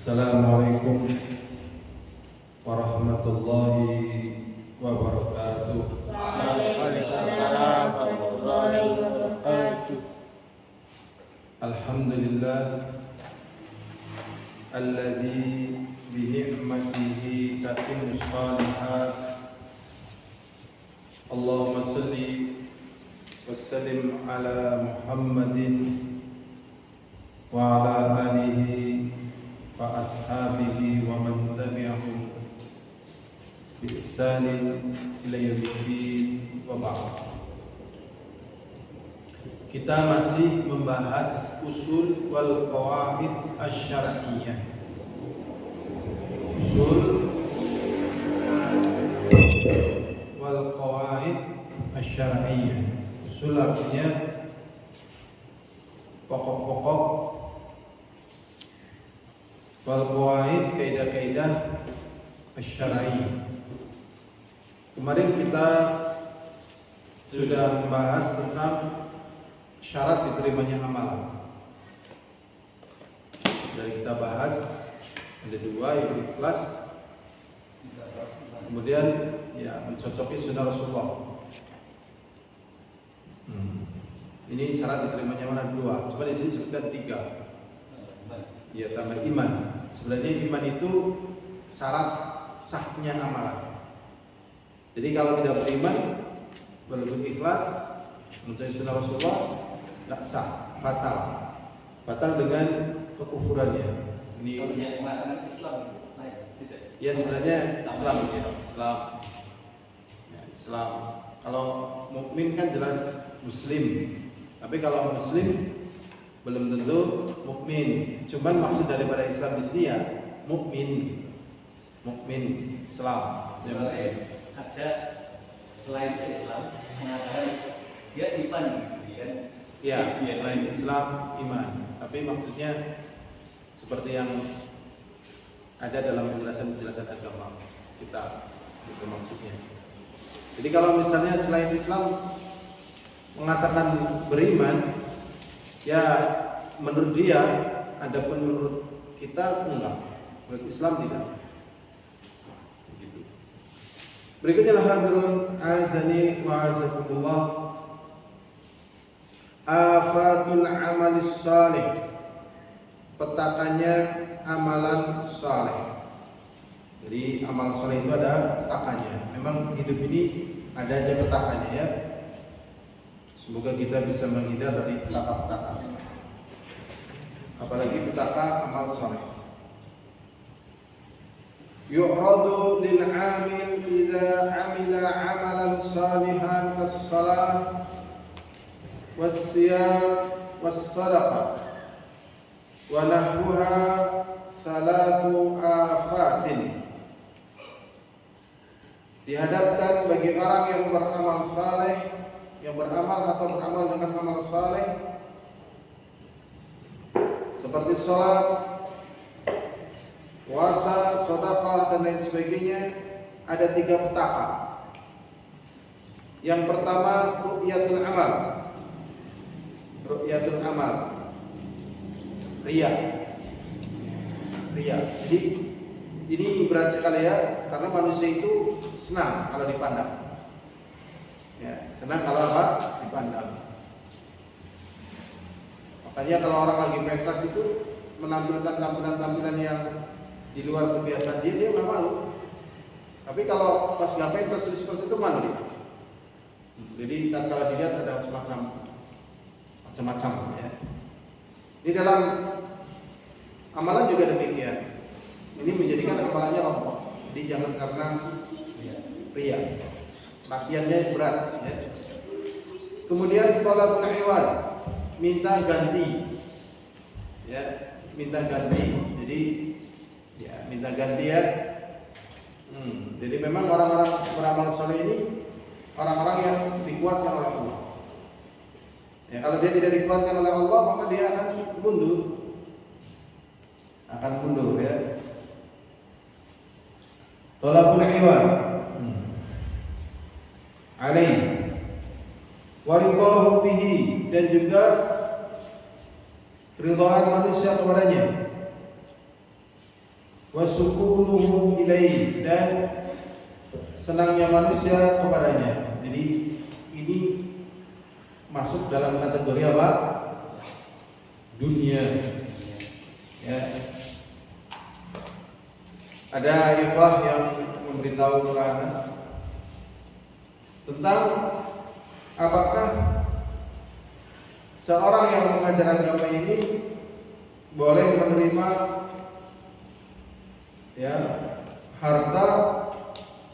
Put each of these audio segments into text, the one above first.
Assalamualaikum warahmatullahi wabarakatuh. Waalaikumsalam warahmatullahi wabarakatuh. Alhamdulillah alladzi bi ni'matihi tatimmu shalihat. Allahumma shalli wa sallim ala Muhammadin wa ala alihi wa ashabihi wa man tabi'ahum bi ihsanin ila yaumiddin wa ba'd. Kita masih membahas usul wal qawaid asy-syar'iyyah. Usul wal qawaid asy-syar'iyyah. Usul artinya pokok-pokok, wal qawaid kaidah-kaidah asy-syar'iyyah. Kemarin kita sudah membahas tentang syarat diterimanya amalan. Sudah kita bahas ada dua, yaitu ikhlas, kemudian ya mencocoki sunnah Rasulullah. Ini syarat diterimanya amalan dua. Coba di sini sebutkan tiga. Ya, tambah iman. Sebenarnya iman itu syarat sahnya amalan. Jadi kalau tidak beriman, walaupun ikhlas, mencari sunnah Rasulullah, tidak sah, batal dengan kekufurannya. Ini Islam, ya sebenarnya Islam, ya Islam. Kalau mukmin kan jelas Muslim, tapi kalau Muslim belum tentu mukmin. Cuman maksud daripada Islam di sini ya mukmin, Islam. Ya, ada selain Islam mengatakan dia iman gitu kan? Ya, selain Islam iman. Tapi maksudnya seperti yang ada dalam penjelasan agama kita, itu maksudnya. Jadi kalau misalnya selain Islam mengatakan beriman, ya menurut dia, adapun menurut kita enggak, menurut Islam tidak. Begitu. Berikutnya hadirun azani wa azakumullah, afatul amalis salih, petakannya amalan saleh. Jadi amal saleh itu ada petakannya. Memang hidup ini ada aja petakannya ya. Semoga kita bisa menghindar dari petaka-petaka, apalagi petaka amal saleh. Yu'radu lil 'amil idza 'amila 'amalan salihan kas-shalah was-siyam was-shadaqah wa nahwuha salatu afatin. Dihadapkan bagi orang yang beramal saleh, yang beramal atau beramal dengan amal saleh seperti salat, puasa, sedekah dan lain sebagainya, ada tiga petaka. Yang pertama ru'yatul amal. Ru'yatul amal, riya. Jadi ini berat sekali ya, karena manusia itu senang kalau dipandang. Ya, senang kalau apa? Dipandang. Makanya kalau orang lagi pentas itu menampilkan tampilan-tampilan yang di luar kebiasaan dia nggak malu. Tapi kalau pas nggak pentas seperti itu malu dia. Jadi kalau dilihat ada macam-macam ya. Di dalam amalan juga demikian. Ini menjadikan amalannya rontok. Jadi jangan karena riya. Latihannya berat ya. Kemudian talabul iwad, minta ganti. Ya, minta ganti. Jadi ya, minta ganti ya. Jadi memang orang-orang beramal soleh ini orang-orang yang dikuatkan oleh Allah. Ya, kalau dia tidak dikuatkan oleh Allah, maka dia akan mundur. Ya. Talabul iwad alaih wa ridhahu bihi, dan juga ridhaan manusia kepadanya. wa sukunuhu ilaih, dan senangnya manusia kepadanya. Jadi ini masuk dalam kategori apa? Dunia. Ya. Ada ikhwah yang memberitahu kepada tentang apakah seorang yang mengajar agama ini boleh menerima ya harta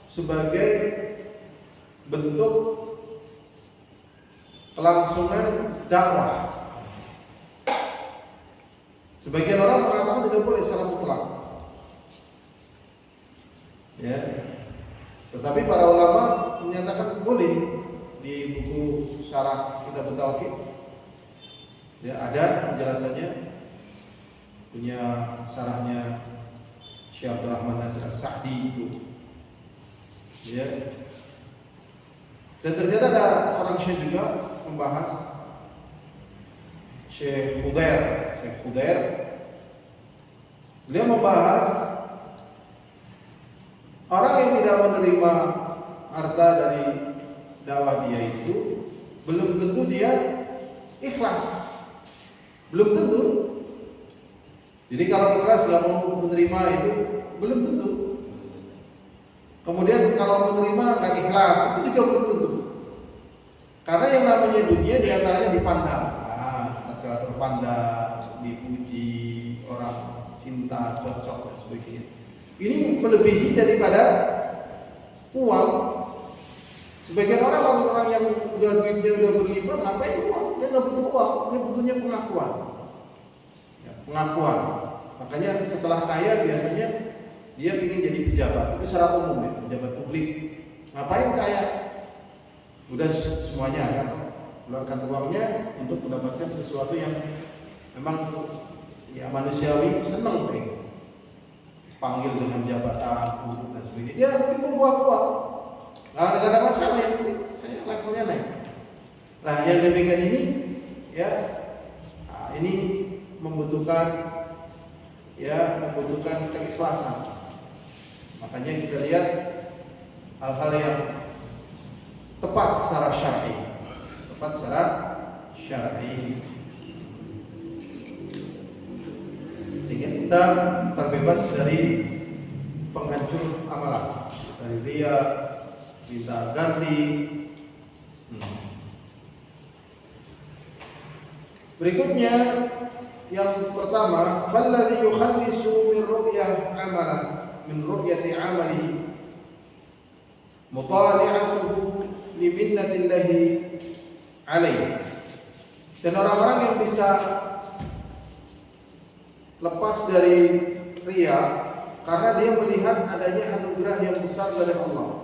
sebagai bentuk kelangsungan dakwah. Sebagian orang mengatakan tidak boleh secara mutlak. Ya. Tetapi para ulama menyatakan boleh. Di buku syarah Kitab Tauhid ya ada penjelasannya, punya syarahnya Syekh Abdul Rahman Nasir As-Sa'di itu. Ya. Dan ternyata ada seorang syekh juga membahas, Syekh Khudair. Beliau membahas orang yang tidak menerima harta dari dakwah dia itu belum tentu dia ikhlas. Belum tentu. Jadi kalau ikhlas nggak mau menerima itu belum tentu. Kemudian kalau menerima nggak ikhlas itu juga belum tentu. Karena yang namanya dunia diantaranya dipandang, terpandang, dipuji, orang cinta, cocok dan sebagainya. Ini melebihi daripada uang. Sebagian orang yang udah duitnya udah berlimpah, ngapain uang? Dia nggak butuh uang, dia butuhnya pengakuan. Ya, pengakuan. Makanya setelah kaya biasanya dia ingin jadi pejabat. Itu secara umum ya, pejabat publik. Ngapain kaya? Udah semuanya kan, keluarkan uangnya untuk mendapatkan sesuatu yang memang ya manusiawi, senang deh. Panggil dengan jabatan, dan sebagainya. Dia mungkin membuang uang. Nggak ada masalah, yang penting saya levelnya naik. Nah, yang demikian ini ya, ini membutuhkan keikhlasan. Makanya kita lihat hal-hal yang tepat secara syar'i. Sehingga kita terbebas dari penghancur amalan, dari riya, kita ganti. Berikutnya yang pertama, falladhi yukhallisu min ru'yati amalihi mutali'atuhu li minnatillahi alaihi. Dan orang-orang yang bisa lepas dari riya karena dia melihat adanya anugerah yang besar dari Allah.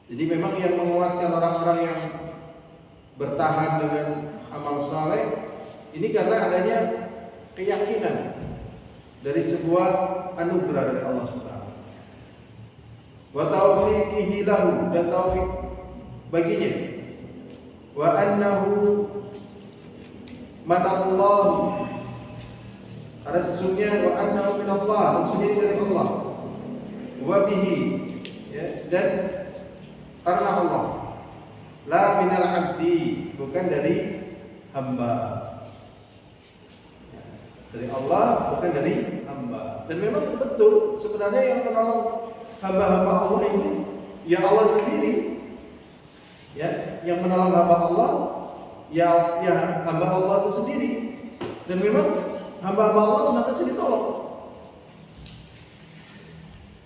Jadi memang yang menguatkan orang-orang yang bertahan dengan amal saleh ini karena adanya keyakinan dari sebuah anugerah dari Allah Subhanahu wa taufiqihi lahu, dan taufik baginya, wa annahu manallahu, karena sesungguhnya wa annahu minallah, dan sesungguhnya ini dari Allah, wa bihi, ya, dan karena Allah, la minal abdi, bukan dari hamba. Dari Allah, bukan dari hamba. Dan memang betul sebenarnya yang menolong hamba-hamba Allah itu ya Allah sendiri. Ya, yang menolong hamba Allah ya hamba Allah itu sendiri. Dan memang hamba-hamba Allah senantiasa ditolong.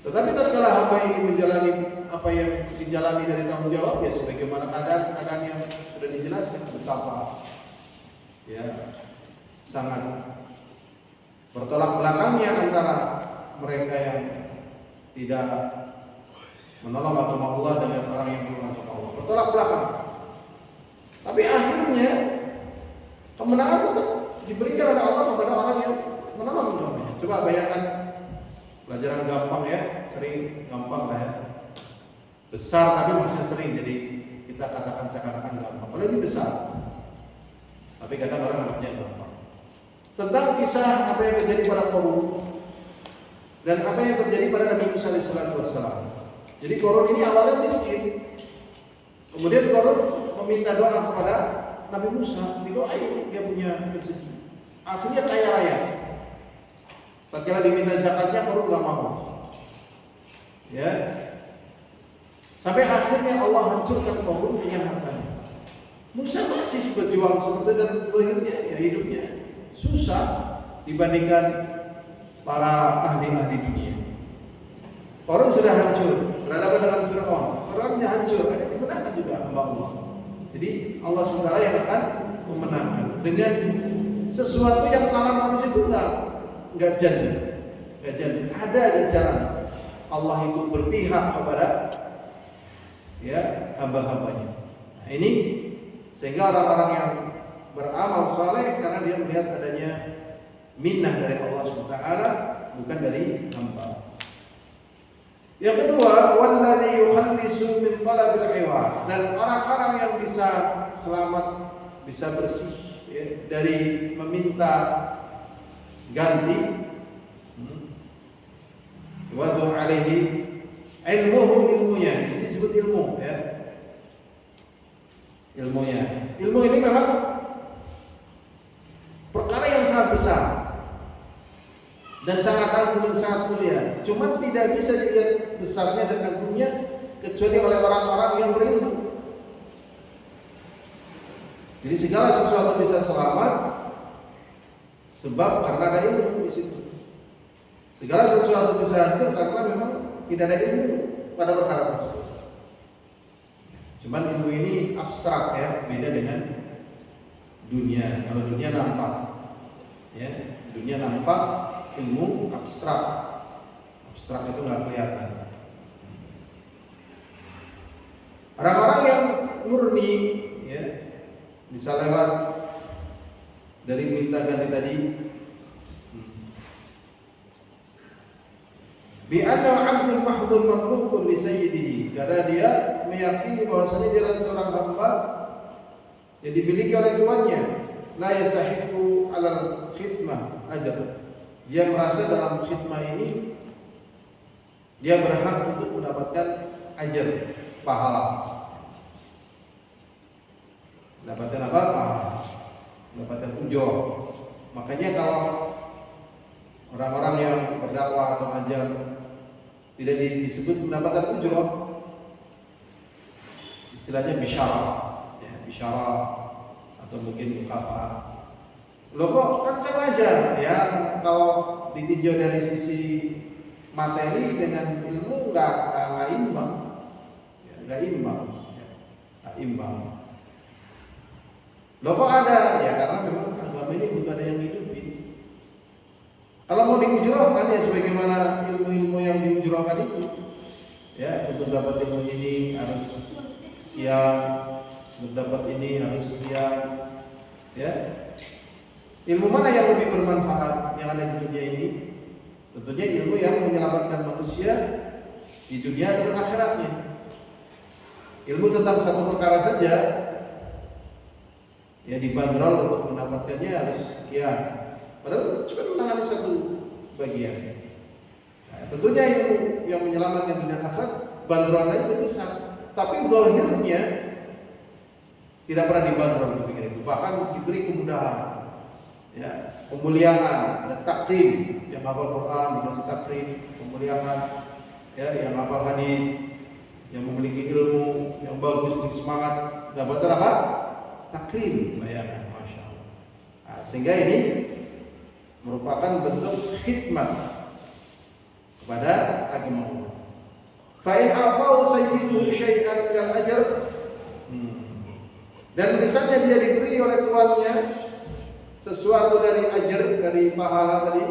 Tetapi tatkala hamba ini menjalani apa yang dijalani dari tanggung jawab, ya sebagaimana keadaan yang sudah dijelaskan betapa ya sangat bertolak belakangnya antara mereka yang tidak menolong agama Allah dengan orang yang menolong agama Allah. Bertolak belakang. Tapi akhirnya kemenangan tetap diberikan oleh Allah kepada orang yang menolong agamanya. Coba bayangkan, pelajaran gampang ya, sering gampang lah ya. Besar tapi maksudnya sering, jadi kita katakan seakan-akan gampang. Kalau ini besar, tapi kadang orang anggapnya gampang. Tentang kisah apa yang terjadi pada Qarun. Dan apa yang terjadi pada Nabi Musa alaihissalam. Jadi Qarun ini awalnya miskin. Kemudian Qarun meminta doa kepada Nabi Musa, didoain dia punya rezeki. Akhirnya kaya raya. Tatkala diminta zakatnya Qarun enggak mau. Ya. Sampai akhirnya Allah hancurkan Qarun dengan hartanya. Musa masih berjuang seperti dan akhirnya ya hidupnya susah dibandingkan para ahli-ahli dunia. Qarun sudah hancur, berhadapan dengan Fir'aun. Fir'aunnya hancur, ada dimenangkan juga hamba Allah. Jadi Allah SWT yang akan memenangkan dengan sesuatu yang nalar manusia itu enggak jadi. Ada jalan Allah itu berpihak kepada ya hamba-hambanya. Nah, ini sehingga orang-orang yang beramal saleh karena dia melihat adanya minnah dari Allah SWT bukan dari hamba. Yang kedua, walladzi yukhallisu min talabil iwad, dan orang-orang yang bisa selamat, bisa bersih ya, dari meminta ganti. Wadu alaihi ilmunya, di sini disebut ilmu ya. Ilmu ini memang perkara yang sangat besar dan sangat agung dan sangat mulia. Cuman tidak bisa dilihat besarnya dan agungnya kecuali oleh orang-orang yang berilmu. Jadi segala sesuatu bisa selamat sebab karena ada ilmu di situ. Segala sesuatu bisa hancur karena memang tidak ada ilmu pada perkara tersebut. Cuman ilmu ini abstrak ya, beda dengan dunia. Kalau dunia nampak, ya, dunia nampak, ilmu abstrak. Abstrak itu nggak kelihatan. Orang-orang yang murni, ya, bisa lewat dari minta ganti tadi. Bi'anna 'abdun mahdhun mamlukun li sayyidihi, karena dia meyakini bahwasanya dia adalah seorang hamba yang dimiliki oleh tuannya, la yastahiqu 'alal khidmah ajr. Dia merasa dalam khidmah ini dia berhak untuk mendapatkan ajr, pahala. Mendapatkan apa? Pahala. Mendapatkan ujur. Makanya kalau orang-orang yang berdakwah atau mengajar tidak disebut mendapatkan ujrah, istilahnya bisyarah, ya, bisyarah atau mungkin mukafa'ah. Loh kok kan sama aja ya, kalau ditinjau dari sisi materi dengan ilmu nggak imbang, ya, nggak imbang. Loh kok ada? Ya karena memang agama ini bukan ada yang hidupin. Kalau mau diujrahkan ya sebagaimana ilmu-ilmu yang diujrahkan itu, ya, untuk dapat ilmu ini harus sekian, untuk dapat ini harus sekian, ya. Ilmu mana yang lebih bermanfaat yang ada di dunia ini? Tentunya ilmu yang menyelamatkan manusia di dunia dan akhiratnya. Ilmu tentang satu perkara saja, ya, dibanderol untuk mendapatkannya harus sekian. Padahal cuma menangani satu bagian. Nah, tentunya ilmu yang menyelamatkan dunia akhirat banderolannya juga besar, tapi zahirnya tidak pernah dibanderol demikian itu. Bahkan diberi kemudahan, ya, pemuliaan, ada takrim yang hafal Quran dikasih takrim, pemuliaan, ya, yang hafal hadis, yang memiliki ilmu yang bagus, memiliki semangat, dapat apa? Takrim, bayangkan, masya Allah. Nah, sehingga ini merupakan bentuk khidmat kepada agama Allah. Fa in a'tahu sayyidu syai'an minal ajr, dan misalnya dia diberi oleh tuannya sesuatu dari ajr, dari pahala tadi,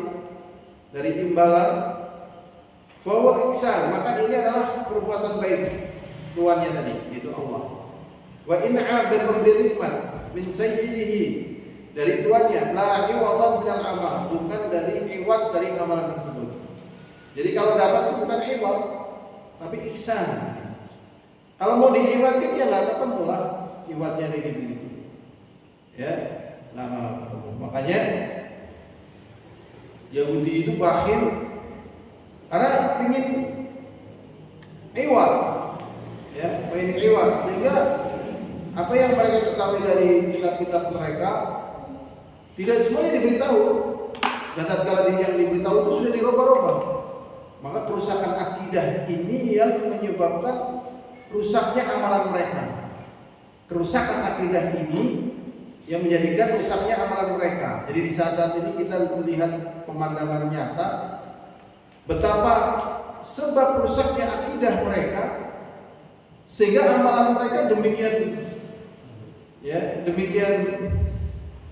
dari imbalan, fa huwa ihsan, maka ini adalah perbuatan baik tuannya tadi, yaitu Allah. Wa in'am, dan memberi nikmat min sayyidihi, dari tuannya, la iwadan minal amal, bukan dari iwad dari amalan tersebut. Jadi kalau dapat itu bukan iwad, tapi ihsan. Kalau mau diiwadkan ya nggak ketemu lah iwadnya kayak gitu. Ya, nah, makanya Yahudi itu bakhil Karena ingin iwat, ya, ingin iwat, sehingga apa yang mereka ketahui dari kitab-kitab mereka tidak semuanya diberitahu, dan tatkala yang diberitahu itu sudah dirubah-rubah. Maka kerusakan akidah ini yang menyebabkan rusaknya amalan mereka. Kerusakan akidah ini yang menjadikan rusaknya amalan mereka. Jadi di saat-saat ini kita melihat pemandangan nyata betapa sebab rusaknya akidah mereka, sehingga amalan mereka demikian, ya, demikian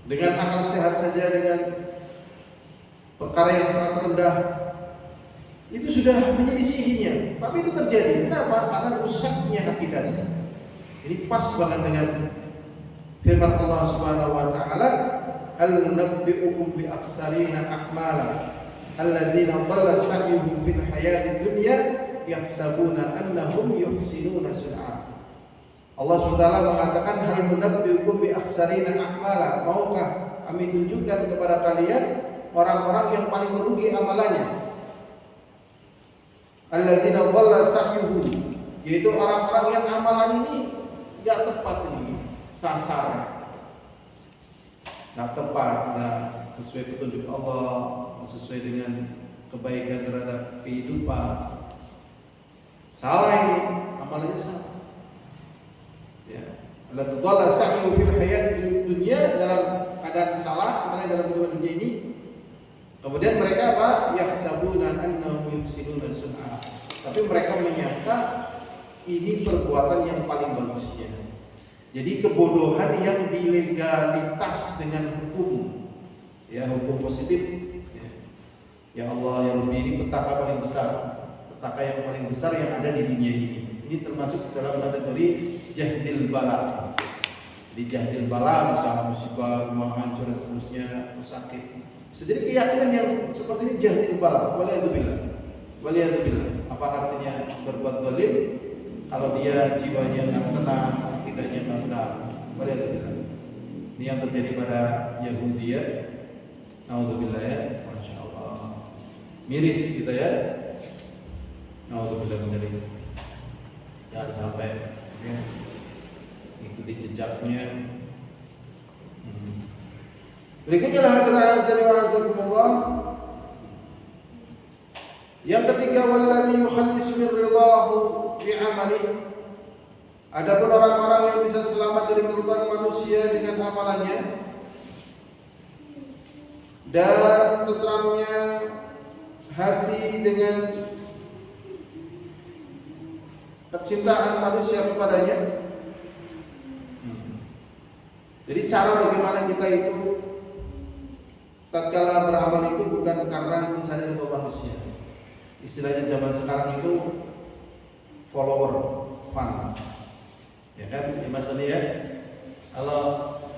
dengan akal sehat saja, dengan perkara yang sangat rendah itu sudah menyelisihinya. Tapi itu terjadi. Kenapa? Karena rusaknya akidahnya. Ini pas banget dengan firman Allah Subhanahu wa taala, "Hal nunabbi'ukum bi aksarina a'mala alladzina dhalla sa'yuhum fil hayatid dunya yahsabuna annahum yuhsinuna sun'a." Allah SWT mengatakan, "Hal nunabbi'ukum bi aksarina a'mala." Maukah kami tunjukkan kepada kalian orang-orang yang paling merugi amalannya? Alladzina dhalla sa'yuhum, yaitu orang-orang yang amalan ini tidak tepat, ini sasaran, tidak tepat, tidak sesuai petunjuk Allah, sesuai dengan kebaikan terhadap kehidupan. Salah ini, amalannya salah. Ya, alladzina dhalla sa'yuhum fil hayatid dunya, dalam keadaan salah amalan dalam kehidupan dunia ini. Kemudian mereka apa? Yahsabuna annahum yuhsinuna sun'a. Tapi mereka menyangka ini perbuatan yang paling bagusnya. Jadi kebodohan yang dilegalitas dengan hukum, ya, hukum positif. Ya Allah, ya Rabbi, ini petaka paling besar, petaka yang paling besar yang ada di dunia ini. Ini termasuk dalam kategori jahdil bala. Di jahdil bala, misalnya musibah, rumah hancur dan seterusnya, sakit. Jadi keyakinan yang seperti ini jahdil bala. Waliyadzubillah. Waliyadzubillah. Apa artinya berbuat zalim kalau dia jiwanya nggak tenang, akidahnya nggak benar? Waliyadzubillah. Ini yang terjadi pada Yahudi, ya. Naudzubillah, ya. Masya Allah. Miris kita, ya. Naudzubillah dari. Jangan sampai, ya, ikuti jejaknya. Berikutnya hadirin rahimakumullah. Yang ketiga, walladzi yukhallisu min ridahu bi amalihi. Adapun orang-orang yang bisa selamat dari kerugian manusia dengan amalannya dan tentramnya hati dengan kecintaan manusia kepadanya. Jadi cara bagaimana kita itu tatkala beramal itu bukan karena mencari ridho manusia. Istilahnya zaman sekarang itu follower, fans, ya kan? Ya Mas Ali, ya. Kalau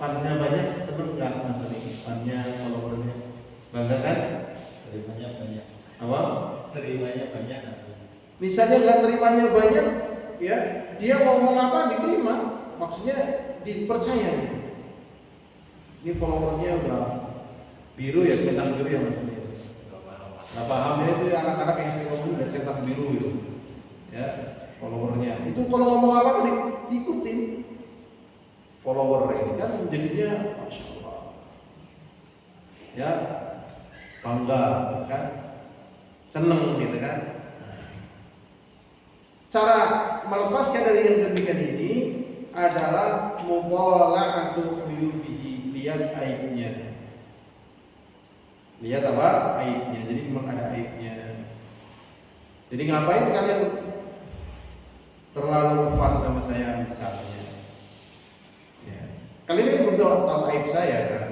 fansnya banyak, seneng nggak Mas Ali? Fansnya, followernya, bangga kan? Terimanya banyak. Apa? Terimanya banyak. Misalnya nggak terimanya banyak, ya, dia mau ngomong apa diterima, maksudnya dipercaya. Ini followernya udah biru, ya, centang biru, ya Mas Ali. Nggak paham ya, itu anak-anak yang saya ngomong udah cetak biru itu, ya, followernya. Itu kalau ngomong apa kan diikutin. Follower ini kan jadinya Masya Allah, ya, bangga, kan, seneng gitu kan. Cara melepaskan dari yang demikian ini adalah mudhala'atu uyubihi, lihat aibnya. Lihat apa? Aibnya. Jadi memang ada aibnya. Jadi ngapain kalian terlalu fun sama saya misalnya? Ya. Kalian kan belum tahu aib saya kan?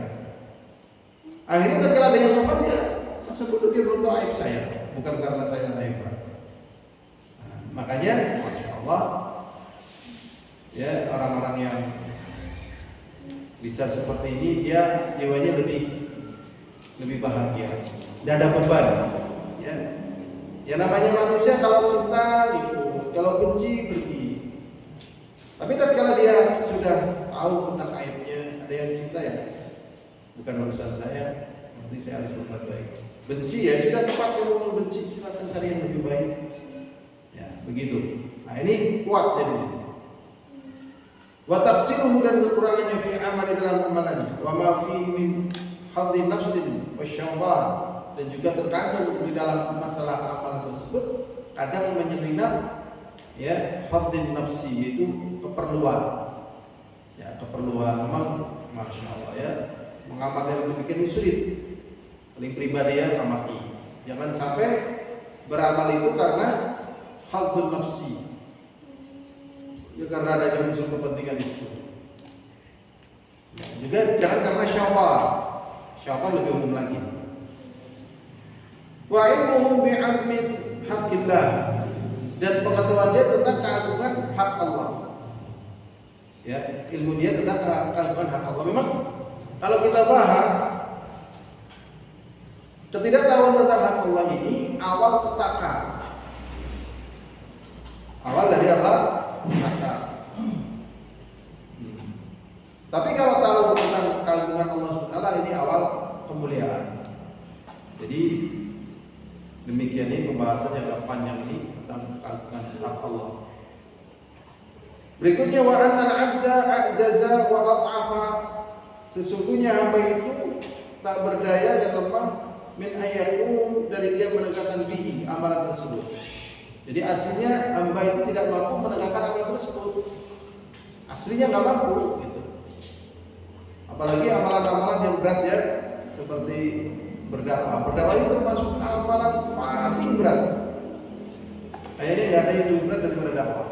Akhirnya ketika ada yang ngefan, dia masa bodoh dia belum tahu aib saya, bukan karena saya aib. Nah, makanya, Masya Allah, ya, orang-orang yang bisa seperti ini dia jiwanya lebih bahagia, tidak ada beban, ya. Ya namanya manusia, kalau cinta ikut, kalau benci pergi. Tapi tatkala dia sudah tahu tentang aibnya, ada yang cinta, ya bukan urusan saya, penting saya harus berbuat baik. Benci ya sudah tepat kamu membenci, silakan cari yang lebih baik. Ya, begitu. Nah, ini kuat jadi. Wa taqsiruhu dan kekurangannya fi amali dalam amalannya. Wa ma fi min hadhi nafsin wa syaitan, dan juga terkandung di dalam masalah amalan tersebut kadang menyelinap ya hadhi nafsi, yaitu keperluan. Ya, keperluan memang masya Allah ya. Mengamati yang demikian ini sulit. Paling pribadi ya amati. Jangan sampai beramal itu karena hadhi nafsi. Ya karena ada unsur kepentingan di situ. Ya, juga jangan karena syaitan. Syaitan lebih umum lagi. Wa ilmuhum bi'ammin haqqillah, dan pengetahuan dia tentang keagungan hak Allah. Ya, ilmu dia tentang keagungan hak Allah. Memang kalau kita bahas ketidaktahuan tentang hak Allah ini awal petaka. Awal dari apa? Petaka. Tapi kalau tahu tentang keagungan Allah SWT, ini awal kemuliaan. Jadi demikian ini pembahasannya agak panjang ini tentang keagungan hak Allah. Berikutnya wa annal 'abda a'jaza wa ad'afa, sesungguhnya hamba itu tak berdaya dan lemah min ayyakum, dari dia menegakkan bihi amalan tersebut. Jadi aslinya hamba itu tidak mampu menegakkan amalan tersebut. Aslinya nggak mampu gitu. Apalagi amalan-amalan yang berat ya, seperti berdakwah. Berdakwah itu termasuk amalan paling berat. Kayaknya nggak ada yang lebih berat daripada dakwah.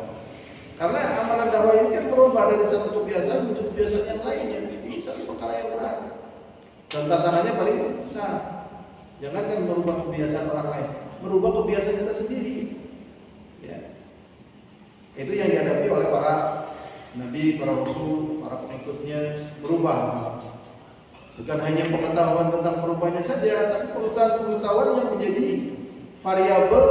Karena amalan dakwah ini kan berubah dari satu kebiasaan menuju kebiasaan yang lainnya. Ini satu perkara yang berat. Dan tantangannya paling besar. Jangan kan merubah kebiasaan orang lain, merubah kebiasaan kita sendiri. Ya. Itu yang dihadapi oleh para nabi, para rasul, para pengikutnya, berubah. Bukan hanya pengetahuan tentang berubahnya saja, tapi pengetahuan yang menjadi variabel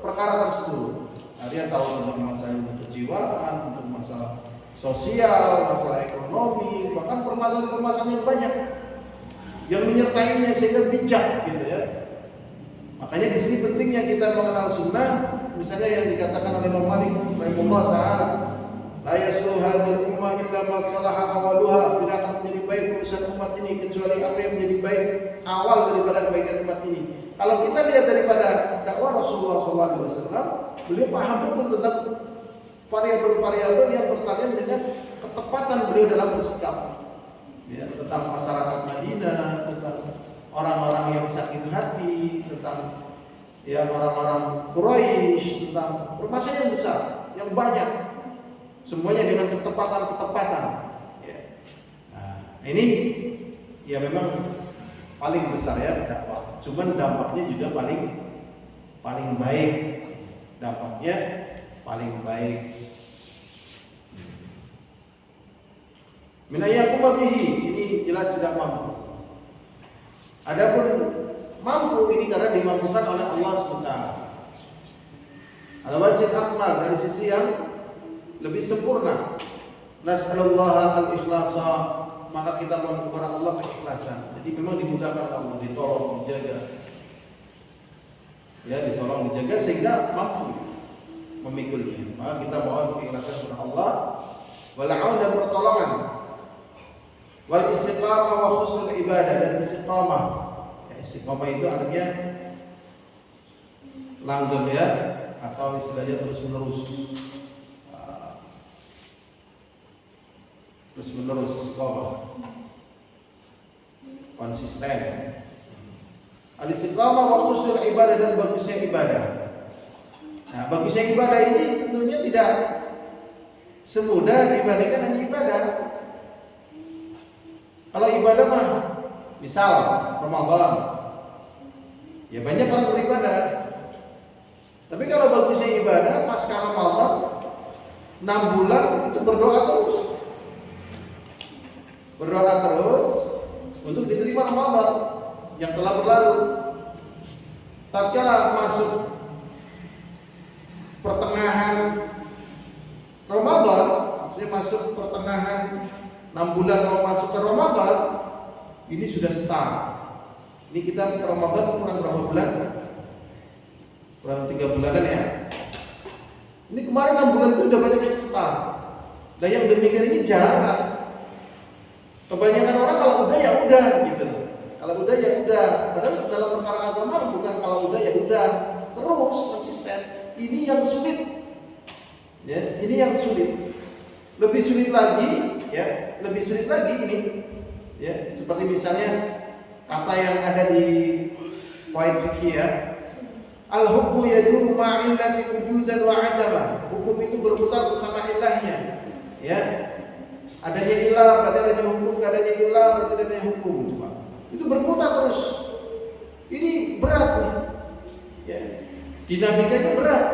perkara tersebut. Nah, dia tahu tentang masalah kejiwaan, untuk masalah sosial, masalah ekonomi, bahkan permasalahan-permasalahan yang banyak yang menyertainya sehingga bijak gitu ya. Makanya di sini pentingnya kita mengenal sunnah, misalnya yang dikatakan oleh Imam Malik rahimahullah taala, la yasluhu hadhil ummah illa ma salaha awaluha, tidak akan menjadi baik urusan umat ini kecuali apa yang menjadi baik awal daripada kebaikan umat ini. Kalau kita lihat daripada dakwah Rasulullah SAW, beliau paham betul tentang variabel-variabel yang berkaitan dengan ketepatan beliau dalam bersikap. Ya, tentang masyarakat Madinah, tentang orang-orang yang sakit hati, tentang ya orang-orang Quraisy, tentang permasalahan yang besar, yang banyak, semuanya dengan ketepatan-ketepatan. Ya. Nah, ini ya memang paling besar ya dakwah. Cuman dampaknya juga paling baik, dampaknya paling baik. Minayakum bihi, ini jelas tidak mampu. Adapun mampu ini karena dimampukan oleh Allah SWT. Al-wajib akmal, dari sisi yang lebih sempurna. Nas'alullah al-ikhlasa, maka kita mohon kepada Allah keikhlasan. Jadi memang dimudahkan Allah, ditolong, dijaga. Ya, ditolong, dijaga sehingga mampu memikulnya. Maka kita mohon keikhlasan kepada Allah, wala'aun dan pertolongan. Wal istiqamah wa husnul ibadah, dan istiqamah. Ya, istiqamah itu artinya langgeng ya, atau istilahnya terus menerus. Terus menerus istiqamah. Konsisten. Al istiqamah wa husnul ibadah, dan bagusnya ibadah. Nah, bagusnya ibadah ini tentunya tidak semudah dibandingkan hanya ibadah. Kalau ibadah mah, misal Ramadan, ya banyak orang beribadah. Tapi kalau bagusnya ibadah, pasca Ramadan 6 bulan itu berdoa terus. Berdoa terus untuk diterima Ramadan yang telah berlalu. Tatkala masuk pertengahan Ramadan, maksudnya masuk pertengahan 6 bulan mau masuk ke Ramadan, ini sudah start. Ini kita Ramadan kurang berapa bulan? Kurang 3 bulanan ya. Ini kemarin 6 bulan itu udah banyak yang start. Dan yang demikian ini jarang. Kebanyakan orang kalau udah ya udah gitu. Kalau udah ya udah. Padahal dalam perkara agama bukan kalau udah ya udah, terus konsisten. Ini yang sulit. Ya, ini yang sulit. Lebih sulit lagi, ya, lebih sulit lagi ini. Ya, seperti misalnya kata yang ada di poin fikih ya. Al-hukmu yaduru ma'illati wujudan wa 'adaman. Hukum itu berputar bersama ilahnya. Ya. Adanya ilah berarti adanya hukum, adanya ilah berarti adanya hukum. Itu berputar terus. Ini berat nih. Ya. Dinamikanya berat.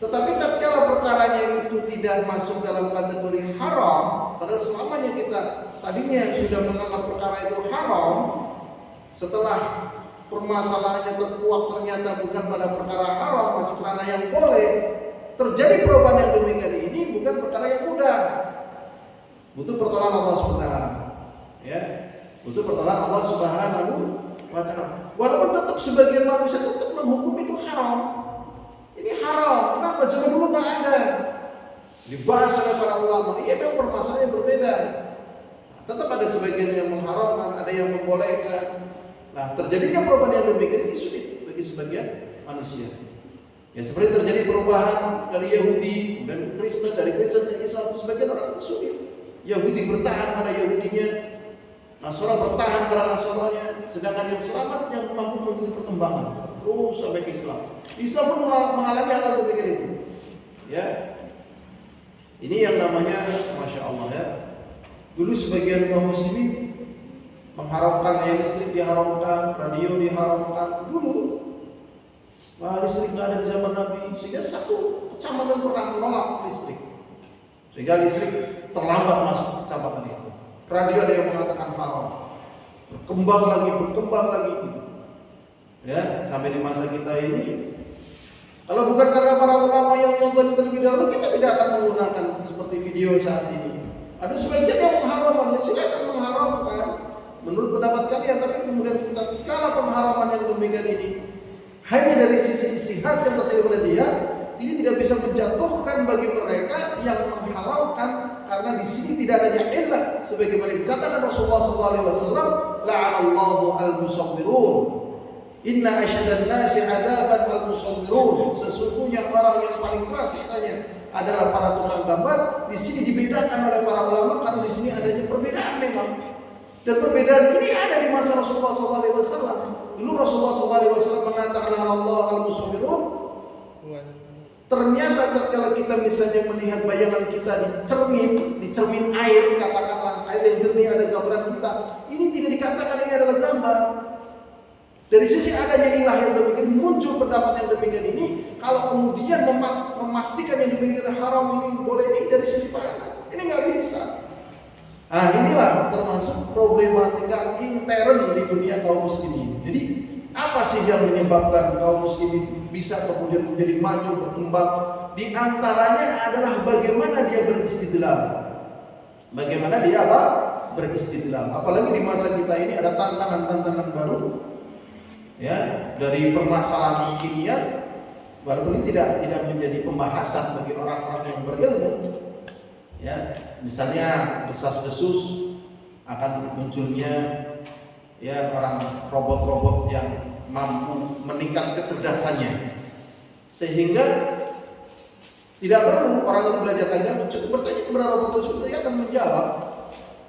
Tetapi tatkala perkaranya itu tidak masuk dalam kategori haram, padahal selamanya kita tadinya sudah menganggap perkara itu haram, setelah permasalahannya terkuak ternyata bukan pada perkara haram, masuk ranah yang boleh, terjadi perubahan yang demikian ini bukan perkara yang mudah. Butuh pertolongan Allah Subhanahu, ya, butuh pertolongan Allah Subhanahu wa Ta'ala. Walaupun tetap sebagian manusia tetap menghukum itu haram. Ini haram. Kenapa? Zaman dulu nggak ada. Dibahas oleh para ulama. Iya, memang permasalahannya berbeda. Tetap ada sebagian yang mengharamkan, ada yang membolehkan. Nah, terjadinya perubahan yang demikian ini sulit bagi sebagian manusia. Ya, seperti terjadi perubahan dari Yahudi dan Kristen, dari Kristen ke Islam, sebagian orang sulit. Yahudi bertahan pada Yahudinya, Nasara bertahan pada Nasaranya, sedangkan yang selamat yang mampu mengikuti perkembangan terus sampai ke Islam. Islam pun mengalami hal demikian itu. Ya, ini yang namanya, masya Allah ya. Dulu sebagian kaum muslimin mengharamkan air listrik, diharamkan radio, diharamkan dulu. Wah, listrik nggak ada di zaman Nabi, sehingga satu kecamatan pernah menolak listrik, sehingga listrik terlambat masuk ke kecamatan itu. Radio ada yang mengatakan haram, berkembang lagi, ya, sampai di masa kita ini. Kalau bukan karena para ulama yang nyontoh terlebih dahulu, kita tidak akan menggunakan seperti video saat ini. Ada sebagian yang mengharamkan, ya silakan mengharamkan menurut pendapat kalian, tapi kemudian tatkala pengharaman yang demikian ini hanya dari sisi istihad yang terjadi pada dia, ini tidak bisa menjatuhkan bagi mereka yang menghalalkan, karena di sini tidak adanya illah, sebagaimana dikatakan Rasulullah SAW, la'anallahu al-musawwirun, inna asyadan nasi adaban al-musawwirun. Sesungguhnya orang yang paling keras siksanya adalah para tukang gambar. Di sini dibedakan oleh para ulama karena di sini adanya perbedaan memang. Dan perbedaan ini ada di masa Rasulullah SAW. Dulu Rasulullah SAW mengatakan Allah al-musawwirun. Ternyata tatkala kita misalnya melihat bayangan kita di cermin air, katakanlah air yang jernih ada gambaran kita, ini tidak dikatakan ini adalah gambar. Dari sisi adanya ilah yang demikian, muncul pendapat yang demikian ini. Kalau kemudian memastikan yang demikian haram ini boleh, ini dari sisi mana? Ini nggak bisa. Nah, inilah termasuk problematika intern di dunia kaum muslimin. Jadi apa sih yang menyebabkan kaum muslimin bisa kemudian menjadi maju berkembang? Di antaranya adalah bagaimana dia beristidlal. Bagaimana dia apa? Beristidlal. Apalagi di masa kita ini ada tantangan-tantangan baru. Ya, dari permasalahan kekinian, walaupun ini tidak menjadi pembahasan bagi orang-orang yang berilmu. Ya, misalnya desas-desus akan munculnya ya orang robot-robot yang mampu meningkat kecerdasannya, sehingga tidak perlu orang itu belajar agama, cukup bertanya kepada robot tersebut, dia akan menjawab.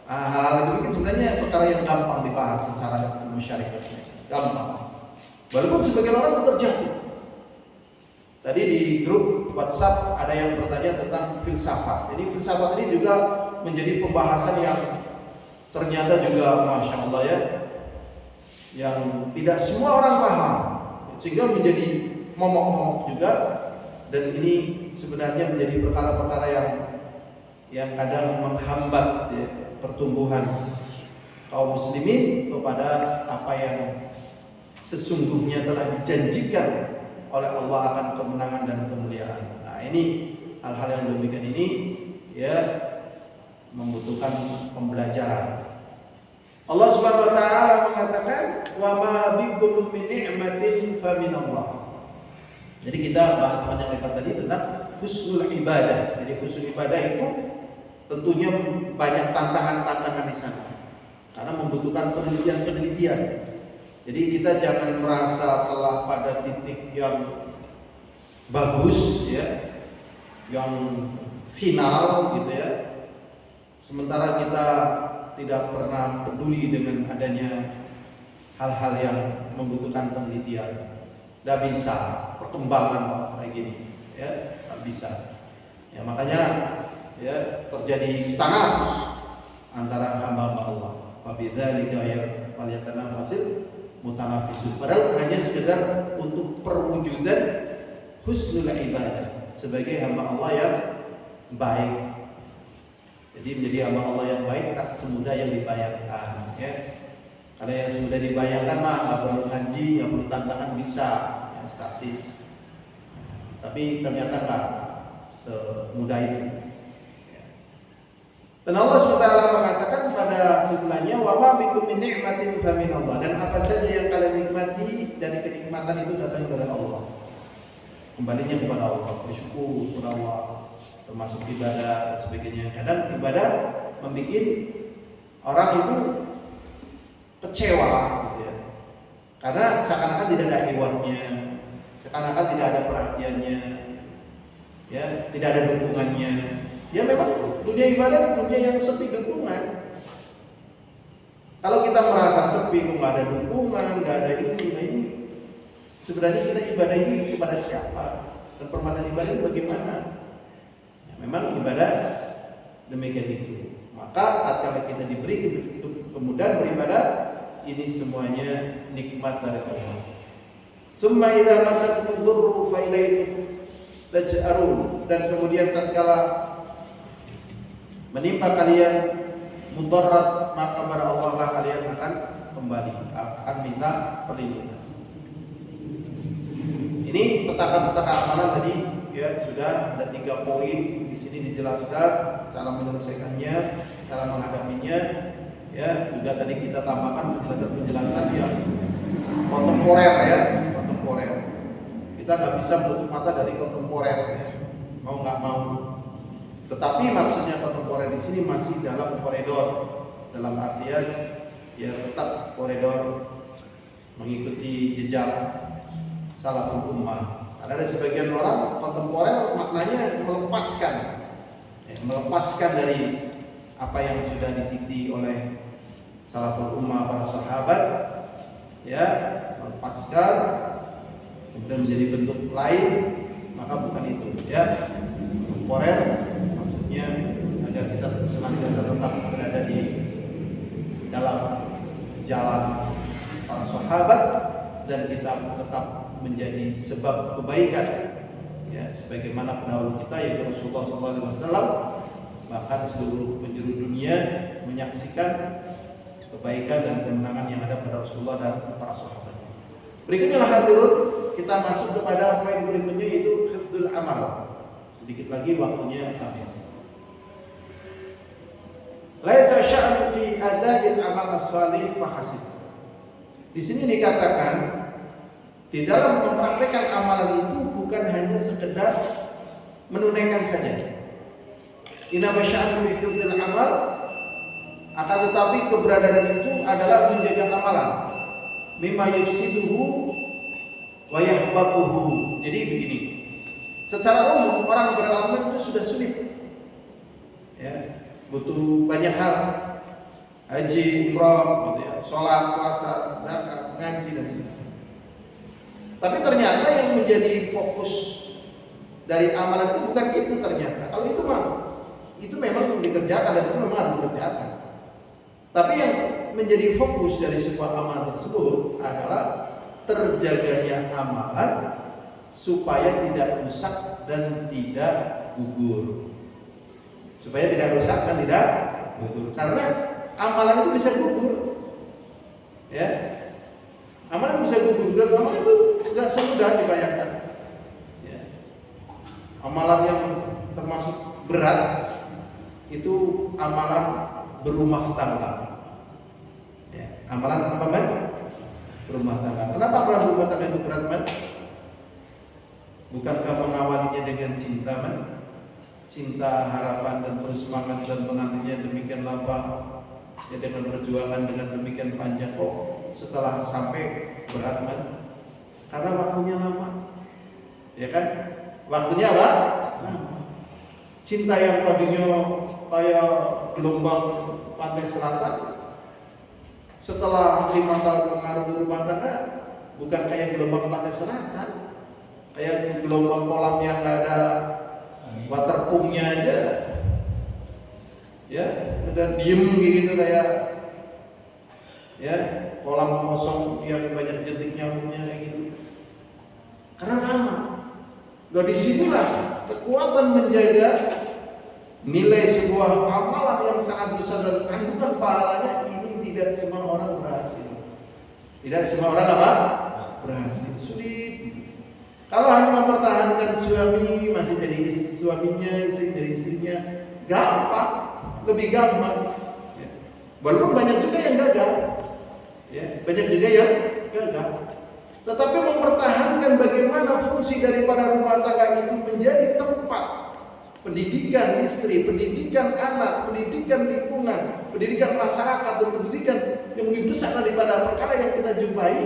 Hal-hal demikian sebenarnya perkara yang gampang dibahas secara masyarakat, gampang. Walaupun sebagian orang pun terjatuh. Tadi di grup WhatsApp ada yang bertanya tentang filsafat. Jadi filsafat ini juga menjadi pembahasan yang ternyata juga masya Allah ya, yang tidak semua orang paham, sehingga menjadi momok-momok juga. Dan ini sebenarnya menjadi perkara-perkara yang kadang menghambat ya, pertumbuhan kaum muslimin kepada apa yang sesungguhnya telah dijanjikan oleh Allah akan kemenangan dan kemuliaan. Nah, ini hal-hal yang demikian ini ya membutuhkan pembelajaran. Allah Subhanahu wa taala mengatakan wa ma bikum min ni'matin fa min Allah. Jadi kita bahas panjang lebar tadi tentang husnul ibadah. Jadi husnul ibadah itu tentunya banyak tantangan-tantangan di sana. Karena membutuhkan penelitian-penelitian. Jadi kita jangan merasa telah pada titik yang bagus ya, yang final gitu ya. Sementara kita tidak pernah peduli dengan adanya hal-hal yang membutuhkan penelitian. Tidak bisa perkembangan kayak gini ya, tidak bisa. Ya makanya ya terjadi tanafus antara hamba Allah. Fabidzalika falyatanafasil mutanafisun. Padahal hanya sekedar untuk perwujudan husnul ibadah sebagai hamba Allah yang baik. Jadi menjadi hamba Allah yang baik tak semudah yang dibayangkan ya. Kalau yang semudah dibayangkan mah nggak perlu ngaji, nggak perlu tantangan bisa ya, statis. Tapi ternyata nggak semudah itu. Dan Allah SWT mengatakan pada sebelumnya wa ma bikum min ni'matin fa min Allah, dan apa saja yang kalian nikmati dari kenikmatan itu datang dari Allah. Kembalinya kepada Allah, bersyukur kepada Allah, termasuk ibadah dan sebagainya. Kadang ibadah membuat orang itu kecewa gitu ya. Karena seakan-akan tidak ada rewardnya, seakan-akan tidak ada perhatiannya, ya, tidak ada dukungannya. Ya memang dunia ibadah dunia yang sepi dukungan. Kalau kita merasa sepi, nggak ada dukungan, nggak ada ini, sebenarnya kita ibadah ini kepada siapa? Dan permasalahan ibadah itu bagaimana? Ya, memang ibadah demikian itu. Maka tatkala kita diberi kemudahan beribadah, ini semuanya nikmat dari Allah. Summa idza masakumud dzurru fa ilayhi taj'arun, dan kemudian tatkala menimpa kalian mudarat, maka kepada Allah lah kalian akan kembali, akan minta perlindungan. Ini petaka-petaka amalan tadi ya, sudah ada 3 poin di sini dijelaskan cara menyelesaikannya, cara menghadapinya. Ya, juga tadi kita tambahkan penjelasan yang kontemporer ya, kontemporer. Kita nggak bisa menutup mata dari kontemporer ya, mau nggak mau. Tetapi maksudnya kontemporer di sini masih dalam koridor, dalam artian ya tetap koridor mengikuti jejak salaful ummah. Karena ada sebagian orang kontemporer maknanya melepaskan, ya, melepaskan dari apa yang sudah dititi oleh salaful ummah para sahabat, ya, melepaskan kemudian menjadi bentuk lain, maka bukan itu ya. Kontemporer maksudnya agar kita senantiasa tetap berada di dalam jalan para sahabat dan kita tetap menjadi sebab kebaikan ya, sebagaimana pendahulu kita yaitu Rasulullah SAW. Bahkan seluruh penjuru dunia menyaksikan kebaikan dan kemenangan yang ada pada Rasulullah dan para sahabat. Berikutnya lah hadirun, kita masuk kepada poin berikutnya yaitu hifdzul amal. Sedikit lagi waktunya habis. Laisa sya'nu fi ada'il amal as-salih fa hasib. Di sini dikatakan di dalam mempraktikkan amalan itu bukan hanya sekedar menunaikan saja. Inama sya'nu fi hifdzil amal, akan tetapi keberadaan itu adalah menjaga amalan. Mimma yufsiduhu wa yahbaquhu. Jadi begini. Secara umum orang beramal itu sudah sulit. Ya, butuh banyak hal. Haji, umrah, gitu ya, sholat, puasa, zakat, ngaji dan sebagainya. Tapi ternyata yang menjadi fokus dari amalan itu bukan itu ternyata. Kalau itu memang dikerjakan dan itu memang harus dikerjakan. Tapi yang menjadi fokus dari sebuah amalan tersebut adalah terjaganya amalan supaya tidak rusak dan tidak gugur. Supaya tidak rusak dan tidak gugur. Karena amalan itu bisa gugur. Ya. Amalan itu bisa gugur dan amalan itu tidak semudah dibayangkan. Ya. Amalan yang termasuk berat itu amalan berumah tangga. Ya. Amalan apa, Man? berumah tangga. Kenapa amalan berumah tangga itu berat, man? Bukankah mengawalinya dengan cinta, man? Cinta, harapan, dan bersemangat dan menantinya demikian lapang, ya, dengan perjuangan dengan demikian panjang. Oh, setelah sampai berat, man? Karena waktunya lama, ya kan? Waktunya apa? Lama. Cinta yang tadinya kayak gelombang pantai selatan, setelah 5 tahun mengarungi rumah tangga, bukan kayak gelombang pantai selatan, kayak gelombang kolam yang nggak ada waterpumpnya aja, ya, dan diem gitu kayak, ya, kolam kosong yang banyak jentik nyamuknya kayak gitu. Karena lama. Nah, disinilah kekuatan menjaga nilai sebuah amalan yang sangat besar dan kandungan pahalanya ini tidak semua orang berhasil. Tidak semua orang apa? Berhasil. Sulit. Kalau hanya mempertahankan suami masih jadi suaminya, istri jadi istrinya, gampang, lebih gampang. Ya. Walaupun banyak juga yang gagal, ya, banyak juga yang gagal. Tetapi mempertahankan bagaimana fungsi daripada rumah tangga itu menjadi tempat pendidikan istri, pendidikan anak, pendidikan lingkungan, pendidikan masyarakat, dan pendidikan yang lebih besar daripada perkara yang kita jumpai,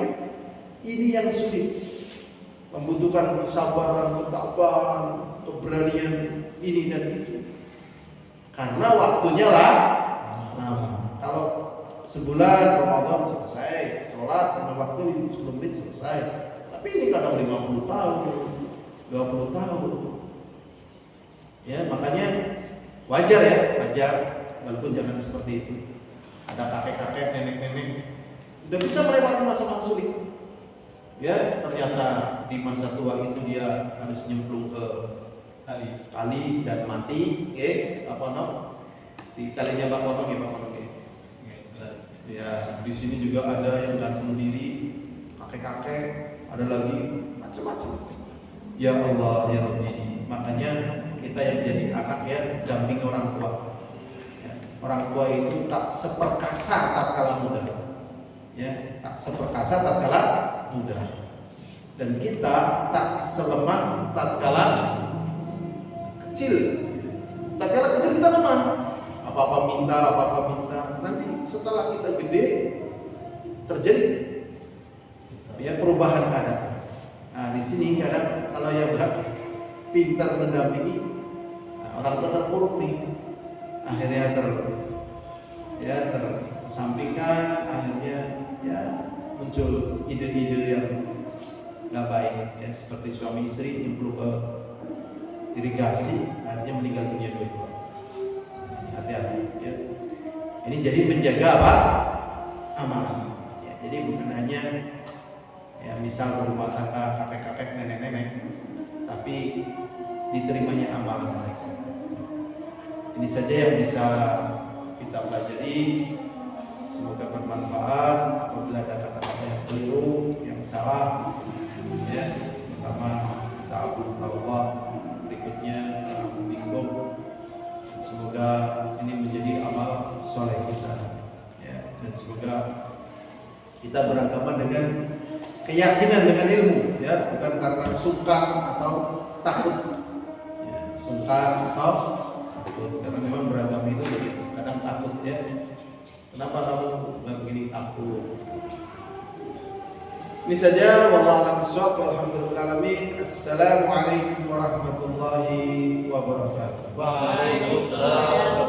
ini yang sulit. Membutuhkan kesabaran, ketabahan, keberanian ini dan itu. Karena waktunya lah lama. Kalau sebulan Ramadan selesai, sholat lima waktu 10 menit selesai. Tapi ini kadang 50 tahun, 20 tahun. Ya, makanya wajar ya, wajar, walaupun jangan seperti itu. Ada kakek-kakek, nenek-nenek udah bisa melewati masa-masa sulit. Ya, ternyata di masa tua itu dia harus nyemplung ke kali dan mati. Apa no? Di kalinya Pak Kono ya, Pak Kono ya. Ya, di sini juga ada yang gantung diri, kakek-kakek, ada lagi macam-macam. Ya Allah, ya Rabbi. Makanya kita yang jadi anak ya, dampingi orang tua. Ya, orang tua itu tak seperkasa tatkala muda. Ya, tak seperkasa tatkala muda. Dan kita tak selemah tatkala kecil. Tatkala kecil kita lemah. Apa-apa minta. Nanti setelah kita gede terjadi ya perubahan keadaan. Nah, di sini kadang kalau yang pintar mendampingi, orang tua terpuruk nih, akhirnya tersampingkan, akhirnya ya muncul ide-ide yang nggak baik, ya seperti suami istri nyemplung ke irigasi, akhirnya meninggal dunia dua-dua. Hati-hati ya. Ini jadi menjaga apa? Amanah. Ya, jadi bukan hanya ya misal rumah tangga kakek-kakek, nenek-nenek, tapi diterimanya amalan mereka. Ini saja yang bisa kita pelajari. Semoga bermanfaat. Apabila ada kata-kata yang keliru, yang salah, ya, pertama ta'awun Allah, berikutnya bingung. Semoga ini menjadi amal soleh kita, ya, dan semoga kita beragama dengan keyakinan, dengan ilmu, ya, bukan karena sungkan atau takut, ya, sungkan atau takut, karena memang beragama itu begitu, kadang takut ya, kenapa kamu nggak begini, takut. Ini saja, wallahu a'lam bishawab, walhamdulillahil alamin. Assalamualaikum warahmatullahi wabarakatuh. Waalaikumsalam.